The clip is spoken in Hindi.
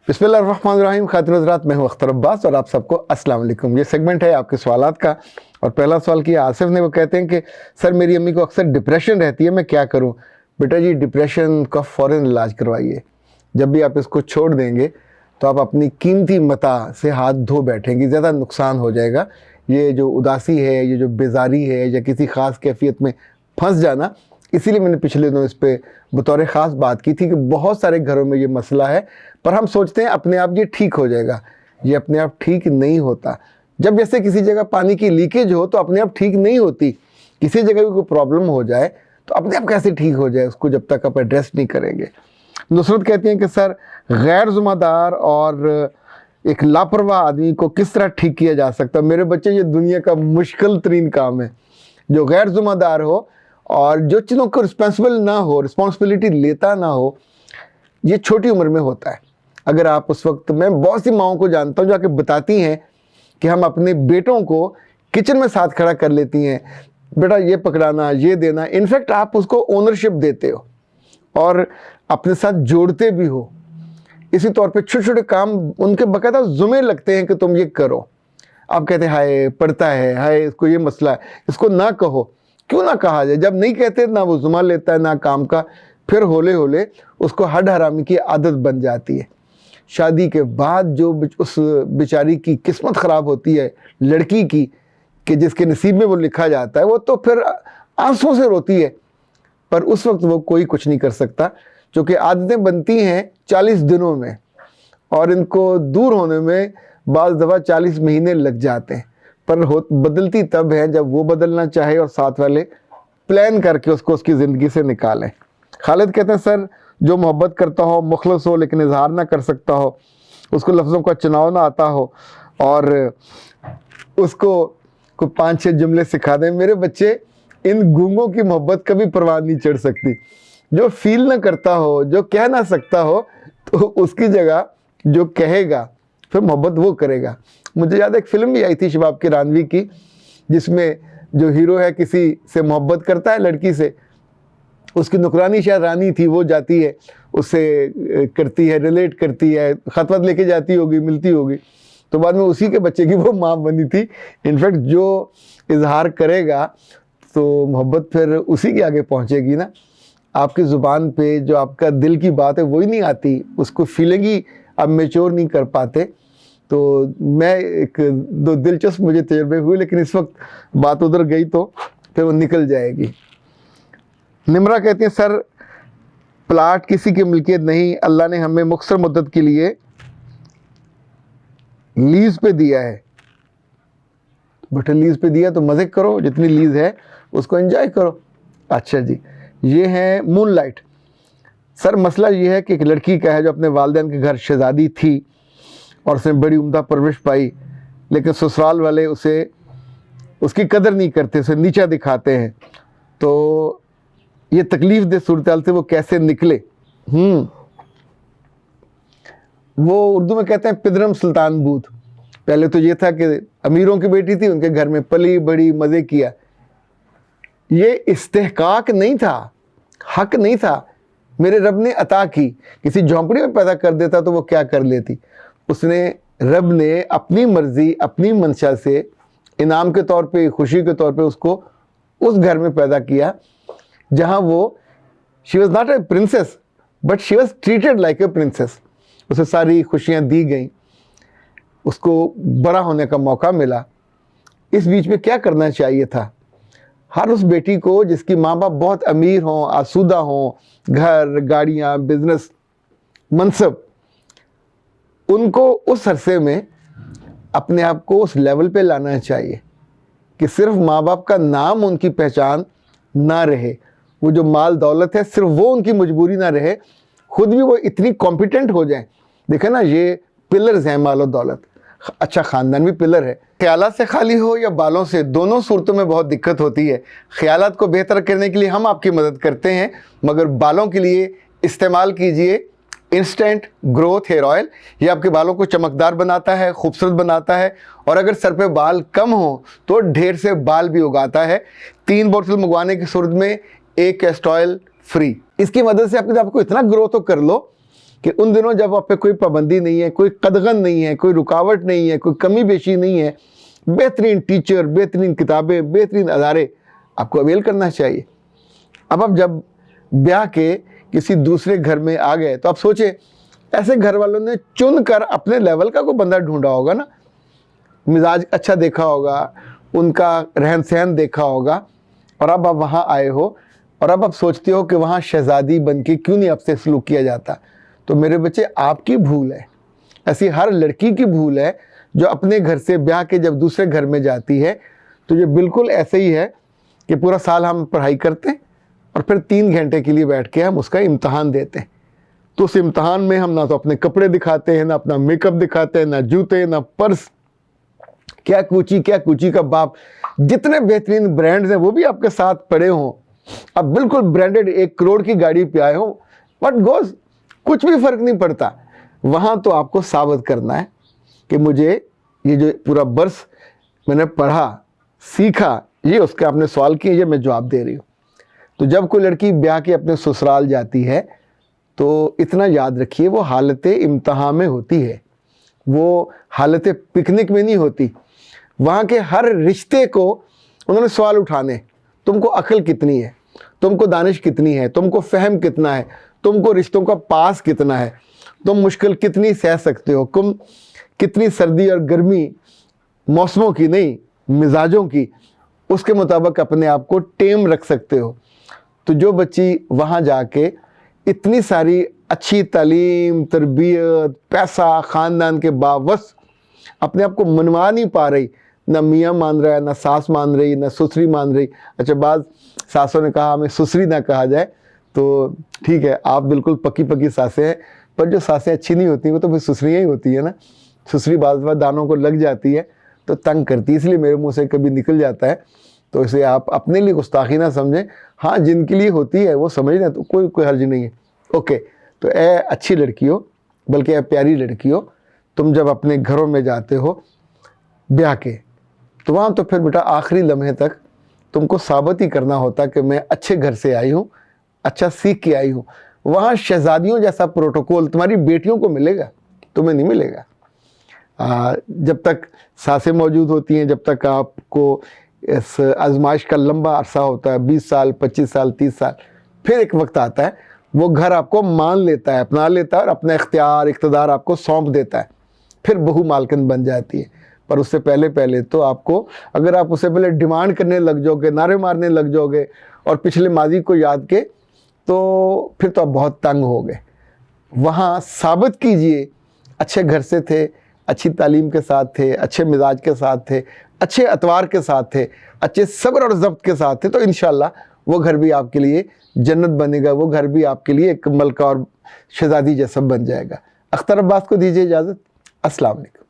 बिस्मिल्लाहिर्रहमानिर्रहीम। खातिन हज़रात, मैं हूं अख्तर अब्बास और आप सबको अस्सलाम वालेकुम। ये सेगमेंट है आपके सवालात का। और पहला सवाल किया आसिफ ने। वो कहते हैं कि सर मेरी अम्मी को अक्सर डिप्रेशन रहती है, मैं क्या करूं? बेटा जी, डिप्रेशन का फ़ौरन इलाज करवाइए। जब भी आप इसको छोड़ देंगे तो आप अपनी कीमती मता से हाथ धो बैठेंगे, ज़्यादा नुकसान हो जाएगा। ये जो उदासी है, ये जो बेजारी है, या किसी ख़ास कैफियत में फंस जाना, इसीलिए मैंने पिछले दिनों इस पर बतौर ख़ास बात की थी कि बहुत सारे घरों में ये मसला है, पर हम सोचते हैं अपने आप ये ठीक हो जाएगा। ये अपने आप ठीक नहीं होता। जब जैसे किसी जगह पानी की लीकेज हो तो अपने आप ठीक नहीं होती। किसी जगह भी कोई प्रॉब्लम हो जाए तो अपने आप कैसे ठीक हो जाए, उसको जब तक आप एड्रेस नहीं करेंगे। नुसरत कहती हैं कि सर, गैर ज़िम्मेदार और एक लापरवाह आदमी को किस तरह ठीक किया जा सकता है? मेरे बच्चे, ये दुनिया का मुश्किल तरीन काम है। जो गैर ज़िम्मेदार हो और जो चीज़ों को रिस्पॉन्सिबल ना हो, रिस्पॉन्सिबिलिटी लेता ना हो, ये छोटी उम्र में होता है। अगर आप उस वक्त, मैं बहुत सी माओं को जानता हूँ जो आके बताती हैं कि हम अपने बेटों को किचन में साथ खड़ा कर लेती हैं, बेटा ये पकड़ाना, ये देना। इनफैक्ट आप उसको ओनरशिप देते हो और अपने साथ जोड़ते भी हो। इसी तौर पे छोटे छोटे काम उनके बाकायदा जुम्मे लगते हैं कि तुम ये करो। आप कहते हैं हाय पढ़ता है, हाय इसको ये मसला है, इसको ना कहो। क्यों ना कहा जाए? जब नहीं कहते ना वो जुम्मा लेता है ना काम का, फिर होले होले उसको हड हरामी की आदत बन जाती है। शादी के बाद जो उस बेचारी की किस्मत ख़राब होती है लड़की की, कि जिसके नसीब में वो लिखा जाता है, वो तो फिर आंसुओं से रोती है। पर उस वक्त वो कोई कुछ नहीं कर सकता, क्योंकि आदतें बनती हैं 40 दिनों में और इनको दूर होने में बाज़ दफ़ा 40 महीने लग जाते हैं। पर बदलती तब है जब वो बदलना चाहे और साथ वाले प्लान करके उसको उसकी ज़िंदगी से निकालें। खालिद कहते हैं सर, जो मोहब्बत करता हो, मुखलस हो, लेकिन इजहार ना कर सकता हो, उसको लफ्ज़ों का चुनाव ना आता हो और उसको कोई 5-6 जुमले सिखा दें। मेरे बच्चे, इन गूंगों की मोहब्बत कभी परवान नहीं चढ़ सकती। जो फील ना करता हो, जो कह ना सकता हो, तो उसकी जगह जो कहेगा फिर मोहब्बत वो करेगा। मुझे याद है एक फ़िल्म भी आई थी शबाब के रानवी की, जिसमें जो हीरो है किसी से मोहब्बत करता है, लड़की से, उसकी नुकरानी शायद रानी थी, वो जाती है उससे करती है, रिलेट करती है, ख़त वत लेके जाती होगी, मिलती होगी, तो बाद में उसी के बच्चे की वो माँ बनी थी। इनफैक्ट जो इजहार करेगा तो मोहब्बत फिर उसी के आगे पहुँचेगी ना। आपकी ज़ुबान पे जो आपका दिल की बात है वही नहीं आती, उसको फीलिंग ही आप मेच्योर नहीं कर पाते। तो मैं एक दो दिलचस्प मुझे तजर्बे हुए, लेकिन इस वक्त बात उधर गई तो फिर वो निकल जाएगी। निमरा कहती है सर, प्लाट किसी की मिल्कियत नहीं, अल्लाह ने हमें मुख्तर मुद्दत के लिए लीज पे दिया है। बट लीज पे दिया तो मज़े करो, जितनी लीज है उसको एंजॉय करो। अच्छा जी, ये है मूनलाइट। सर मसला ये है कि एक लड़की का है जो अपने वालिदैन के घर शहजादी थी और उसने बड़ी उम्दा परवरिश पाई, लेकिन ससुराल वाले उसे, उसकी कदर नहीं करते, उसे नीचा दिखाते हैं। तो ये तकलीफ दे सूरत से वो कैसे निकले? वो उर्दू में कहते हैं पिदरम सुल्तान बूथ। पहले तो ये था कि अमीरों की बेटी थी, उनके घर में पली बड़ी, मज़े किया। ये इस्तेहकाक नहीं था, हक नहीं था, मेरे रब ने अता की। किसी झोंपड़ी में पैदा कर देता तो वो क्या कर लेती। उसने, रब ने अपनी मर्ज़ी, अपनी मंशा से इनाम के तौर पे, खुशी के तौर पे उसको उस घर में पैदा किया जहाँ वो, she was not a princess but she was treated like a princess. उसे सारी खुशियाँ दी गई, उसको बड़ा होने का मौका मिला। इस बीच में क्या करना चाहिए था? हर उस बेटी को जिसकी माँ बाप बहुत अमीर हों, आसूदा हों, घर, गाड़ियाँ, बिजनेस, मनसब, उनको उस अरसे में अपने आप को उस लेवल पे लाना चाहिए कि सिर्फ माँ बाप का नाम उनकी पहचान ना रहे, वो जो माल दौलत है सिर्फ वो उनकी मजबूरी ना रहे, खुद भी वो इतनी कॉम्पिटेंट हो जाएं। देखे ना, ये पिलर्स हैं माल और दौलत। अच्छा ख़ानदान भी पिलर है। ख्यालात से खाली हो या बालों से, दोनों सूरतों में बहुत दिक्कत होती है। ख्यालात को बेहतर करने के लिए हम आपकी मदद करते हैं, मगर बालों के लिए इस्तेमाल कीजिए इंस्टेंट ग्रोथ हेयर ऑयल। ये आपके बालों को चमकदार बनाता है, खूबसूरत बनाता है, और अगर सर पे बाल कम हो तो ढेर से बाल भी उगाता है। 3 बोतल मंगवाने की सूरत में 1 कैस्टर ऑयल फ्री। इसकी मदद से अपने आप को इतना ग्रो तो कर लो कि उन दिनों जब आप पे कोई पाबंदी नहीं है, कोई कदगन नहीं है, कोई रुकावट नहीं है, कोई कमी बेशी नहीं है, बेहतरीन टीचर, बेहतरीन किताबें, बेहतरीन अदारे, आपको अवेल करना चाहिए। अब आप जब ब्याह के किसी दूसरे घर में आ गए तो आप सोचे ऐसे घर वालों ने चुन कर अपने लेवल का कोई बंदा ढूंढा होगा ना, मिजाज अच्छा देखा होगा, उनका रहन सहन देखा होगा, और अब आप वहाँ आए हो और अब आप सोचते हो कि वहाँ शहजादी बन के क्यों नहीं आपसे सलूक किया जाता। तो मेरे बच्चे, आपकी भूल है, ऐसी हर लड़की की भूल है जो अपने घर से ब्याह के जब दूसरे घर में जाती है। तो ये बिल्कुल ऐसे ही है कि पूरा साल हम पढ़ाई करते हैं और फिर 3 घंटे के लिए बैठ के हम उसका इम्तहान देते हैं। तो उस इम्तहान में हम ना तो अपने कपड़े दिखाते हैं, ना अपना मेकअप दिखाते हैं, ना जूते, ना पर्स, क्या कुची का बाप, जितने बेहतरीन ब्रांड्स हैं वो भी आपके साथ पड़े हों, अब बिल्कुल ब्रांडेड 1 करोड़ की गाड़ी पे आए हो, बट गोज कुछ भी फर्क नहीं पड़ता। वहाँ तो आपको साबित करना है कि मुझे ये जो पूरा बरस मैंने पढ़ा सीखा, ये उसके आपने सवाल किए, ये मैं जवाब दे रही हूँ। तो जब कोई लड़की ब्याह के अपने ससुराल जाती है तो इतना याद रखिए, वो हालत इम्तहान में होती है, वो हालत पिकनिक में नहीं होती। वहाँ के हर रिश्ते को उन्होंने सवाल उठाने, तुमको अक्ल कितनी है, तुमको दानिश कितनी है, तुमको फ़हम कितना है, तुमको रिश्तों का पास कितना है, तुम मुश्किल कितनी सह सकते हो, तुम कितनी सर्दी और गर्मी मौसमों की नहीं मिजाजों की उसके मुताबिक अपने आप को टेम रख सकते हो। तो जो बच्ची वहाँ जाके इतनी सारी अच्छी तालीम, तरबियत, पैसा, ख़ानदान के बावस अपने आप को मनवा नहीं पा रही, ना मियाँ मान रहा है, ना सास मान रही, ना ससुरी मान रही। अच्छा, बाद सासों ने कहा हमें ससुरी ना कहा जाए, तो ठीक है, आप बिल्कुल पक्की पक्की सासें हैं, पर जो सासें अच्छी नहीं होती वो तो फिर ससुरियाँ ही होती है ना। ससुरी बात दानों को लग जाती है तो तंग करती है, इसलिए मेरे मुंह से कभी निकल जाता है। तो इसे आप अपने लिए गुस्ताखी ना समझें, हाँ जिनके लिए होती है वो समझ लें, तो कोई हर्ज नहीं है। ओके, तो ए अच्छी लड़की हो, बल्कि ए प्यारी लड़की हो, तुम जब अपने घरों में जाते हो ब्याह के, तो वहाँ तो फिर बेटा आखिरी लम्हे तक तुमको साबित ही करना होता कि मैं अच्छे घर से आई हूँ, अच्छा सीख के आई हूँ। वहाँ शहजादियों जैसा प्रोटोकॉल तुम्हारी बेटियों को मिलेगा, तुम्हें नहीं मिलेगा। जब तक सासें मौजूद होती हैं, जब तक आपको इस आजमाइश का लंबा अरसा होता है, 20 साल, 25 साल, 30 साल, फिर एक वक्त आता है वो घर आपको मान लेता है, अपना लेता है और अपना इख्तियार आपको सौंप देता है, फिर बहू मालकिन बन जाती है। पर उससे पहले तो आपको, अगर आप उससे पहले डिमांड करने लग जाओगे, नारे मारने लग जाओगे और पिछले माजी को याद के, तो फिर तो आप बहुत तंग हो गए। वहाँ साबित कीजिए अच्छे घर से थे, अच्छी तालीम के साथ थे, अच्छे मिजाज के साथ थे, अच्छे अतवार के साथ थे, अच्छे सब्र और ज़ब्त के साथ थे, तो इंशाल्लाह वो घर भी आपके लिए जन्नत बनेगा, वो घर भी आपके लिए एक मलका और शहजादी जैसा बन जाएगा। अख्तर अब्बास को दीजिए इजाज़त। अस्सलाम वालेकुम।